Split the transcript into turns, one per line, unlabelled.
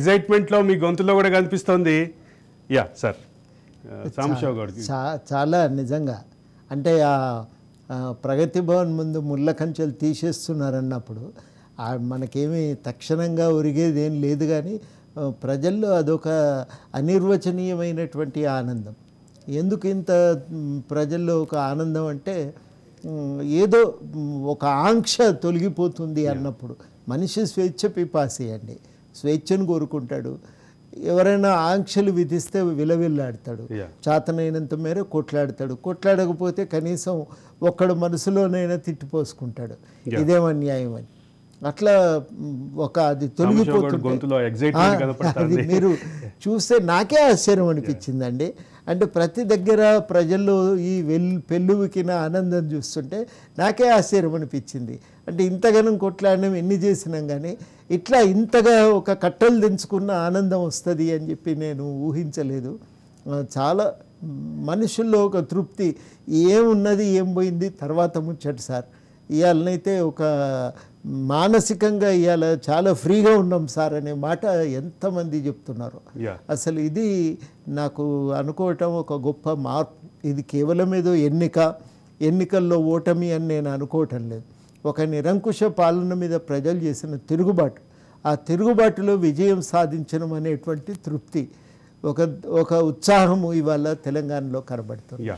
ఎగ్జైట్మెంట్లో మీ గొంతులో కూడా కనిపిస్తోంది. యా సార్, సాంబశివరావు గారు.
చాలా నిజంగా అంటే ప్రగతి భవన్ ముందు ముళ్ళ కంచెలు తీసేస్తున్నారన్నప్పుడు మనకేమీ తక్షణంగా ఒరిగేది ఏం లేదు, కానీ ప్రజల్లో అదొక అనిర్వచనీయమైనటువంటి ఆనందం. ఎందుకు ఇంత ప్రజల్లో ఒక ఆనందం అంటే ఏదో ఒక ఆంక్ష తొలగిపోతుంది అన్నప్పుడు. మనిషి స్వేచ్ఛ పిపాసి అండి, స్వేచ్ఛను కోరుకుంటాడు. ఎవరైనా ఆంక్షలు విధిస్తే విలవిల్లాడతాడు, చాతనైనంత మేర కొట్లాడతాడు. కొట్లాడకపోతే కనీసం ఒక్కడు మనసులోనైనా తిట్టిపోసుకుంటాడు, ఇదేం అన్యాయం అని. అట్లా ఒక అది తొలగిపోతుంది. అది మీరు చూస్తే నాకే ఆశ్చర్యం అనిపించిందండి. అంటే ప్రతి దగ్గర ప్రజల్లో ఈ పెళ్ళువికిన ఆనందం చూస్తుంటే నాకే ఆశ్చర్యం అనిపించింది. అంటే ఇంతగానం కొట్లాడినాం, ఎన్ని చేసినాం, కానీ ఇట్లా ఇంతగా ఒక కట్టలు తెంచుకున్న ఆనందం వస్తుంది అని చెప్పి నేను ఊహించలేదు. చాలా మనుషుల్లో ఒక తృప్తి, ఏమున్నది ఏం పోయింది తర్వాత ముచ్చట సార్. ఇవాళనైతే ఒక మానసికంగా ఇవాళ చాలా ఫ్రీగా ఉన్నాం సార్ అనే మాట ఎంతమంది చెప్తున్నారు. అసలు ఇది నాకు అనుకోవటం ఒక గొప్ప మార్పు. ఇది కేవలం ఏదో ఎన్నికల్లో ఓటమి అని నేను అనుకోవటం లేదు. ఒక నిరంకుశ పాలన మీద ప్రజలు చేసిన తిరుగుబాటు, ఆ తిరుగుబాటులో విజయం సాధించడం అనేటువంటి తృప్తి, ఒక ఉత్సాహము ఇవాళ తెలంగాణలో కనబడుతుంది.